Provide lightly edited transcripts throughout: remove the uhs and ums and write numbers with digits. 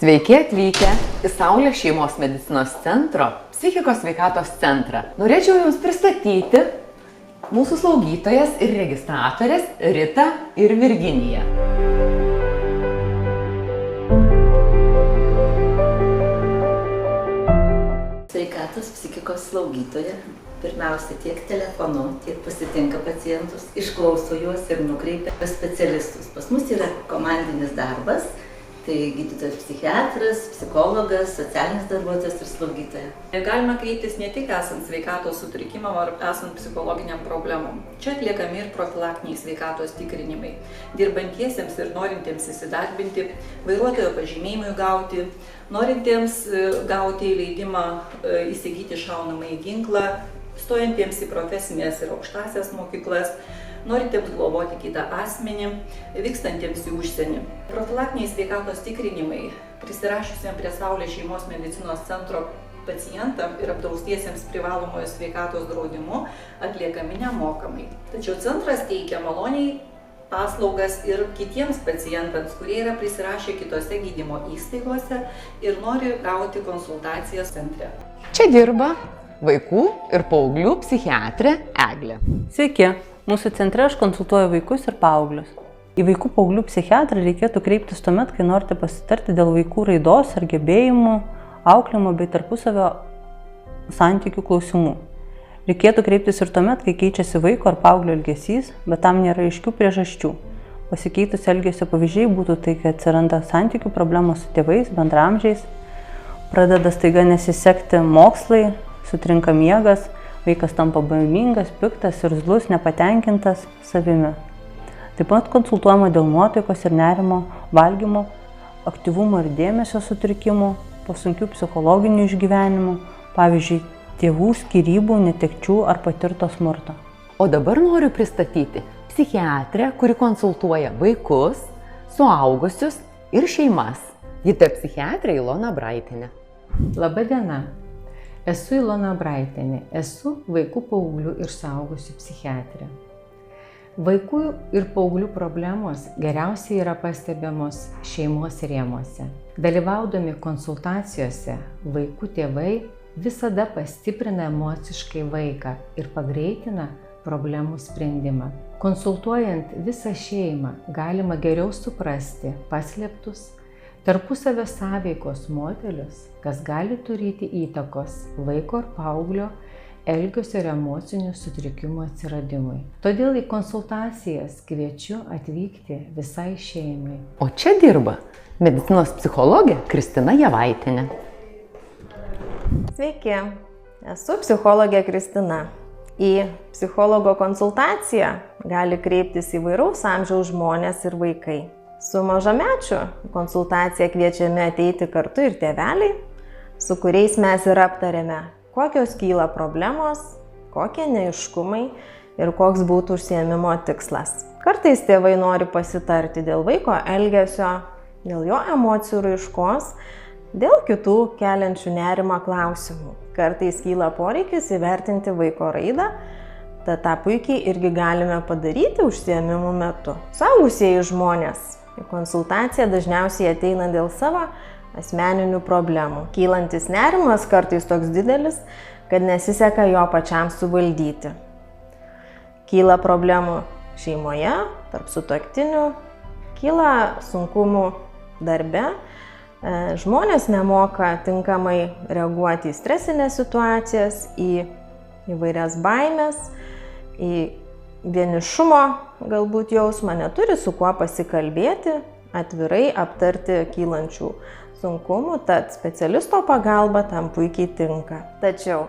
Sveiki atvykę į Saulės šeimos medicinos centro psichikos sveikatos centrą. Norėčiau Jums pristatyti mūsų slaugytojas ir registratorės Rita ir Virginija. Sveikatos psichikos slaugytoja pirmiausia tiek telefonu, tiek pasitinka pacientus, išklauso juos ir nukreipia pas specialistus. Pas mus yra komandinis darbas, tai gydytojas psichiatras, psichologas, socialinis darbuotojas ir slaugytoja. Galima kreiptis ne tik esant sveikatos sutrikimam ar esant psichologiniam problemom. Čia atliekami ir profilaktiniai sveikatos tikrinimai. Dirbantiesiems ir norintiems įsidarbinti, vairuotojo pažymėjimui gauti, norintiems gauti leidimą įsigyti šaunamąjį ginklą, stojantiems į profesinės ir aukštąsias mokyklas, norintiems globoti kitą asmenį, vykstantiems į užsienį. Profilaktiniai sveikatos tikrinimai prisirašiusiems prie Saulės šeimos medicinos centro pacientam ir apdraustiesiems privalomojo sveikatos draudimu atliekami nemokamai. Tačiau centras teikia maloniai paslaugas ir kitiems pacientams, kurie yra prisirašę kitose gydymo įstaigose ir nori gauti konsultacijas centre. Čia dirba vaikų ir paauglių psichiatrė Eglė. Sveiki, mūsų centre aš konsultuoju vaikus ir paauglius. Į vaikų paauglių psichiatrą reikėtų kreiptis tuomet, kai norite pasitarti dėl vaikų raidos ar gebėjimų, auklėjimo bei tarpusavio santykių klausimų. Reikėtų kreiptis ir tuomet, kai keičiasi vaiko ar paauglio elgesys, bet tam nėra aiškių priežasčių. Pasikeitus elgesio pavyzdžiai būtų tai, kai atsiranda santykių problemos su tėvais, bendraamžiais, pradeda staiga nesisekti mokslai, sutrinka miegas, vaikas tampa baimingas, piktas, irzlus, nepatenkintas savimi. Taip pat konsultuojama dėl nuotaikos ir nerimo, valgymo, aktyvumo ir dėmesio sutrikimų, po sunkių psichologinių išgyvenimų, pavyzdžiui, tėvų skyrybų, netekčių ar patirto smurto. O dabar noriu pristatyti psichiatrę, kuri konsultuoja vaikus, suaugusius ir šeimas. Ji ta psichiatrė Ilona Braitienė. Labą dieną. Esu Ilona Braitienė, esu vaikų, paauglių ir suaugusių psichiatrė. Vaikų ir paauglių problemos geriausiai yra pastebimos šeimos rėmuose. Dalyvaudami konsultacijose, vaikų tėvai visada pastiprina emociškai vaiką ir pagreitina problemų sprendimą. Konsultuojant visą šeimą galima geriau suprasti paslėptus tarpusavio sąveikos modelius, kas gali turėti įtakos vaiko ir paauglio elgesio ir emocinių sutrikimų atsiradimui. Todėl į konsultacijas kviečiu atvykti visai šeimai. O čia dirba medicinos psichologė Kristina Javaitienė. Sveiki, esu psichologė Kristina. Į psichologo konsultaciją gali kreiptis įvairaus amžiaus žmonės ir vaikai. Su mažamečiu konsultaciją kviečiame ateiti kartu ir tėveliai, su kuriais mes ir aptarėme, kokios kyla problemos, kokie neaiškumai ir koks būtų užsiėmimo tikslas. Kartais tėvai nori pasitarti dėl vaiko elgesio, dėl jo emocijų raiškos, dėl kitų keliančių nerimą klausimų. Kartais kyla poreikis įvertinti vaiko raidą, tad tą puikiai irgi galime padaryti užsiėmimų metu. Suaugusieji žmonės į konsultaciją dažniausiai ateina dėl savo asmeninių problemų. Kylantis nerimas kartais toks didelis, kad nesiseka jo pačiam suvaldyti. Kyla problemų šeimoje, tarp sutuoktinių, kyla sunkumų darbe. Žmonės nemoka tinkamai reaguoti į stresinės situacijas, į įvairias baimės, į vienišumo galbūt jausmą, neturi su kuo pasikalbėti, atvirai aptarti kylančių sunkumų, tad specialisto pagalba tam puikiai tinka. Tačiau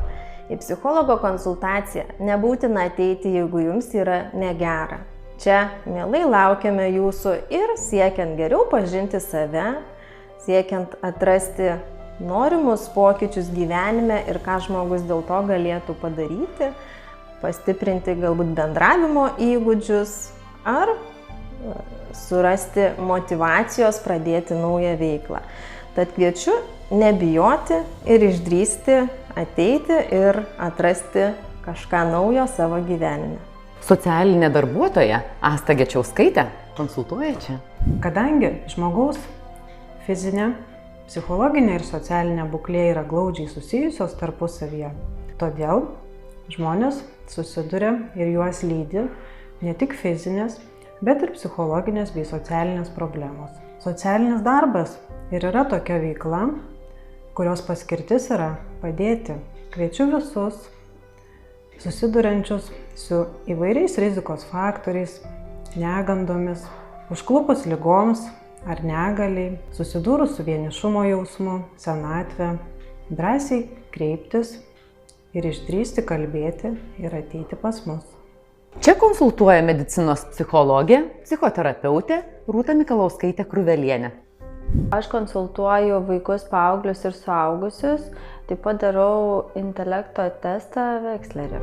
į psichologo konsultaciją nebūtina ateiti, jeigu jums yra negera. Čia mielai laukiame jūsų ir siekiant geriau pažinti save, siekiant atrasti norimus pokyčius gyvenime ir ką žmogus dėl to galėtų padaryti, pastiprinti galbūt bendravimo įgūdžius ar surasti motyvacijos pradėti naują veiklą. Tad kviečiu nebijoti ir išdrįsti ateiti ir atrasti kažką naujo savo gyvenime. Socialinė darbuotoja Asta Gečiauskaitė konsultuoja čia. Kadangi žmogaus fizinė, Psichologinė ir socialinė būklė yra glaudžiai susijusios tarpusavyje. Todėl žmonės susiduria ir juos lydi ne tik fizinės, bet ir psichologinės bei socialinės problemos. Socialinis darbas ir yra tokia veikla, kurios paskirtis yra padėti. Kviečiu visus susiduriančius su įvairiais rizikos faktoriais, negandomis, užklupus ligoms ar negaliai, susidūrus su vienišumo jausmu, senatve, drąsiai kreiptis ir išdrįsti kalbėti ir ateiti pas mus. Čia konsultuoja medicinos psichologė, psichoterapeutė Rūta Mikalauskaitė Kruvelienė. Aš konsultuoju vaikus, paauglius ir suaugusius, taip pat darau intelekto testą Vekslerį.